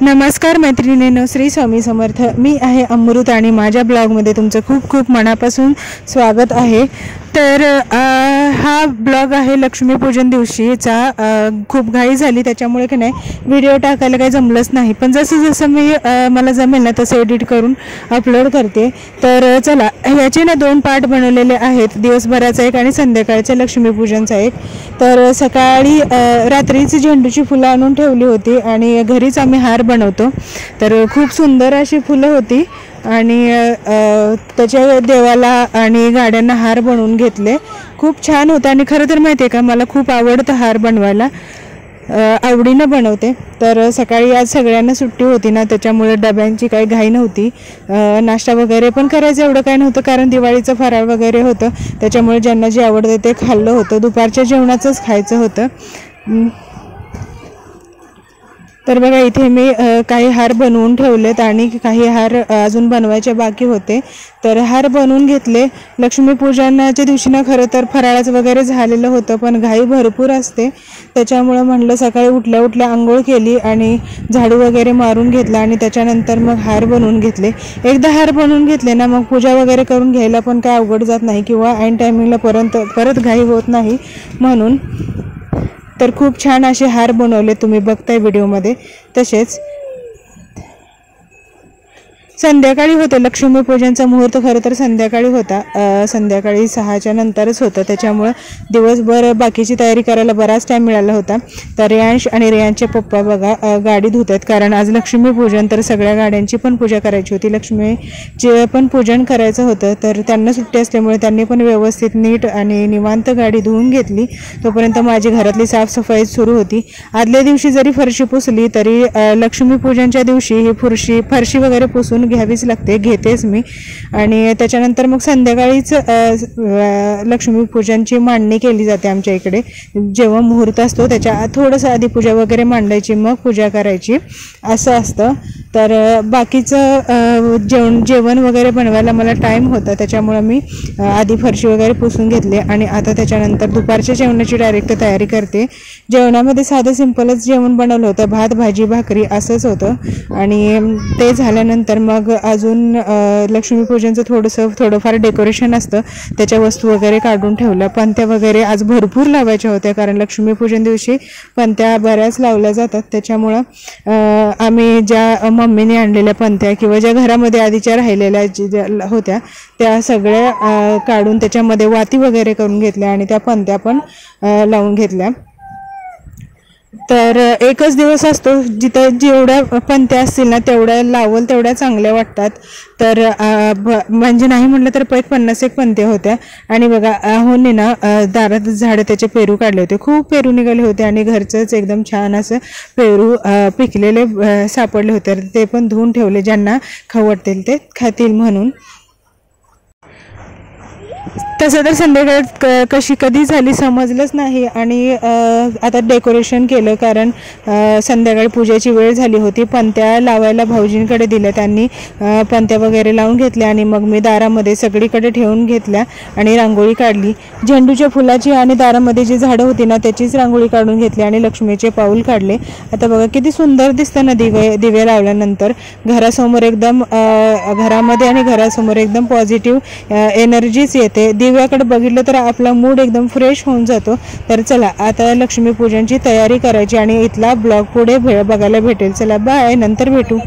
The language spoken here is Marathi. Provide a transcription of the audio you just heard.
नमस्कार मैत्रिणींनो, श्री स्वामी समर्थ। मी आहे अमृत आणि माझ्या ब्लॉगमध्ये तुमचं खूप खूप मनापासून स्वागत आहे। तर हा ब्लॉग आहे लक्ष्मीपूजन दिवशीचा। खूप घाई झाली त्याच्यामुळे की नाही व्हिडिओ टाकायला काही जमलंच नाही, पण जसं जसं मी मला जमेल ना तसं एडिट करून अपलोड करते। तर चला, ह्याचे ना 2 पार्ट बनवलेले आहेत, दिवसभराचा एक आणि संध्याकाळच्या लक्ष्मीपूजनचा एक। तर सकाळी रात्रीची झेंडूची फुलं आणून ठेवली होती आणि घरीच आम्ही हार बनवतो, तर खूप सुंदर अशी फुलं होती आणि त्याच्या देवाला आणि गाड्यांना हार बनवून घेतले। खूप छान होतं आणि खरं तर माहिती आहे का, मला खूप आवडतं हार बनवायला, आवडीनं बनवते। तर सकाळी आज सगळ्यांना सुट्टी होती ना, त्याच्यामुळे डब्यांची काही घाई नव्हती। नाश्ता वगैरे पण करायचं एवढं काही नव्हतं, कारण दिवाळीचं फराळ वगैरे होतं, त्याच्यामुळे ज्यांना जे आवडतं ते खाल्लं होतं। दुपारच्या जेवणाचंच खायचं होतं। तर बघा, इथे मी काही हार बनवून ठेवलेत आणि काही हार अजून बनवायचे बाकी होते। तर हार बनवून घेतले। लक्ष्मीपूजनाच्या दिवशी ना खरं तर फराळाचं वगैरे झालेलं होतं, पण घाई भरपूर असते, त्याच्यामुळे म्हणलं सकाळी उठल्या उठल्या आंघोळ केली आणि झाडू वगैरे मारून घेतला आणि त्याच्यानंतर मग हार बनवून घेतले। एकदा हार बनवून घेतले ना, मग पूजा वगैरे करून घ्यायला पण काय अवघड जात नाही किंवा ऐन टायमिंगला परत घाई होत नाही म्हणून। तर खूप छान असे हार बनवले, तुम्ही बघताय व्हिडिओमध्ये। तसेच संध्याकाळी होतं लक्ष्मीपूजनचा मुहूर्त, खरं तर संध्याकाळी होता, संध्याकाळी 6च्या नंतरच होतं, त्याच्यामुळे दिवसभर बाकीची तयारी करायला बराच टाईम मिळाला होता। तर रेयांश आणि रेयांचे पप्पा बघा गाडी धुत आहेत, कारण आज लक्ष्मीपूजन, तर सगळ्या गाड्यांची पण पूजा करायची होती, लक्ष्मीचे पण पूजन करायचं होतं। तर त्यांना सुट्टी असल्यामुळे त्यांनी पण व्यवस्थित नीट आणि निवांत गाडी धुवून घेतली। तोपर्यंत माझी घरातली साफसफाई सुरू होती। आदल्या दिवशी जरी फरशी पुसली तरी लक्ष्मीपूजनच्या दिवशी ही फरशी वगैरे पुसून घ्यावीच लागते, घेतेच मी। आणि त्याच्यानंतर मग संध्याकाळीच लक्ष्मीपूजनची मांडणी केली जाते आमच्या इकडे। जेव्हा मुहूर्त असतो त्याच्या थोडंसं आधी पूजा वगैरे मांडायची, मग पूजा करायची, असं असतं। तर बाकीचं जेवण वगैरे बनवायला मला टाईम होता, त्याच्यामुळे मी आधी फरशी वगैरे पुसून घेतले आणि आता त्याच्यानंतर दुपारच्या जेवणाची डायरेक्ट तयारी करते। जेवणामध्ये साधं सिंपलच जेवण बनवलं होतं, भात भाजी भाकरी असंच होतं। आणि ते झाल्यानंतर मग अजून लक्ष्मीपूजनचं थोडंफार डेकोरेशन असतं, त्याच्या वस्तू वगैरे काढून ठेवल्या। पंत्या वगैरे आज भरपूर लावायच्या होत्या, कारण लक्ष्मीपूजन दिवशी पंत्या बऱ्याच लावल्या जातात, त्याच्यामुळं आम्ही ज्या मम्मीने आणलेल्या पंत्या किंवा ज्या घरामध्ये आधीच्या राहिलेल्या होत्या त्या सगळ्या काढून त्याच्यामध्ये वाती वगैरे करून घेतल्या आणि त्या पंत्या पण लावून घेतल्या। तर एकच दिवस असतो जिथं जेवढ्या पंत्या असतील ना तेवढ्या लावल तेवढ्या चांगल्या वाटतात। तर म्हणजे नाही म्हटलं तर 50 एक पंत्या होत्या। आणि बघा होने ना दारात झाडं त्याचे पेरू काढले होते, खूप पेरू निघाले होते आणि घरचंच एकदम छान असं पेरू पिकलेले सापडले होते, ते पण धुवून ठेवले, ज्यांना खाऊ वाटतील ते खातील म्हणून। तसं तर संध्याकाळ कधी झाली समजलंच नाही आणि आता डेकोरेशन केलं, कारण संध्याकाळी पूजेची वेळ झाली होती। पंत्या लावायला भाऊजींकडे दिल्या, त्यांनी पंत्या वगैरे लावून घेतल्या आणि मग मी दारामध्ये सगळीकडे ठेवून घेतल्या आणि रांगोळी काढली। झेंडूच्या फुलाची आणि दारामध्ये जी झाडं होती ना त्याचीच रांगोळी काढून घेतली आणि लक्ष्मीचे पाऊल काढले। आता बघा किती सुंदर दिसतं ना दिवे लावल्यानंतर, घरासमोर एकदम घरामध्ये आणि घरासमोर एकदम पॉझिटिव्ह एनर्जीच येते। दिव्याकडे बघितलं तर आपला मूड एकदम फ्रेश होऊन जातो। तर चला, आता लक्ष्मीपूजनची तयारी करायची आणि इथला ब्लॉग पुढे बघायला भेटेल। चला बाय, नंतर भेटू।